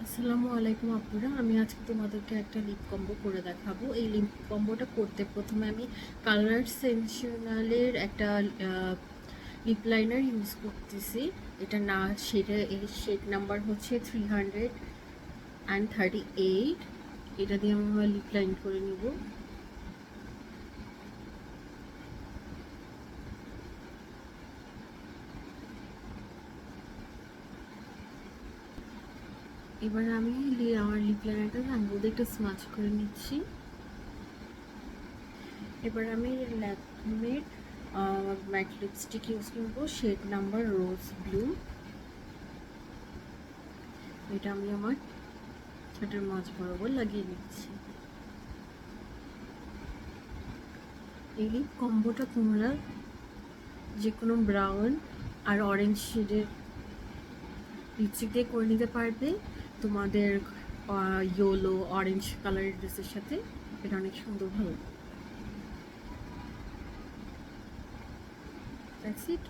আসসালামু আলাইকুম আপুরা, আমি আজকে তোমাদেরকে একটা লিপ কম্বো করে দেখাবো। এই লিপ কম্বোটা করতে প্রথমে আমি কালার সেনসেশনালের একটা লিপ লাইনার ইউজ করতেছি। এটা না শেডে, এই শেড নাম্বার হচ্ছে 338। এটা দিয়ে আমি আমার লিপ লাইন করে নিব। এবার আমি আমার লিপ লাইনারটা আঙ্গুল দিয়ে একটু স্মাচ করে নিচ্ছি। এবার আমি ল্যাকমের ম্যাট লিপস্টিক ইউজ করবো, শেড নাম্বার রোজ ব্লু। এটা আমি আমার ঠোঁটের মাঝ বরাবর লাগিয়ে নিচ্ছি। এই লিপ কম্বোটা তোমরা যে কোনো ব্রাউন আর অরেঞ্জ শেডের লিপস্টিক দিয়ে করে নিতে পারবে। তোমাদের ইয়েলো অরেঞ্জ কালারের ড্রেসের সাথে এটা অনেক সুন্দর ভালো। That's it.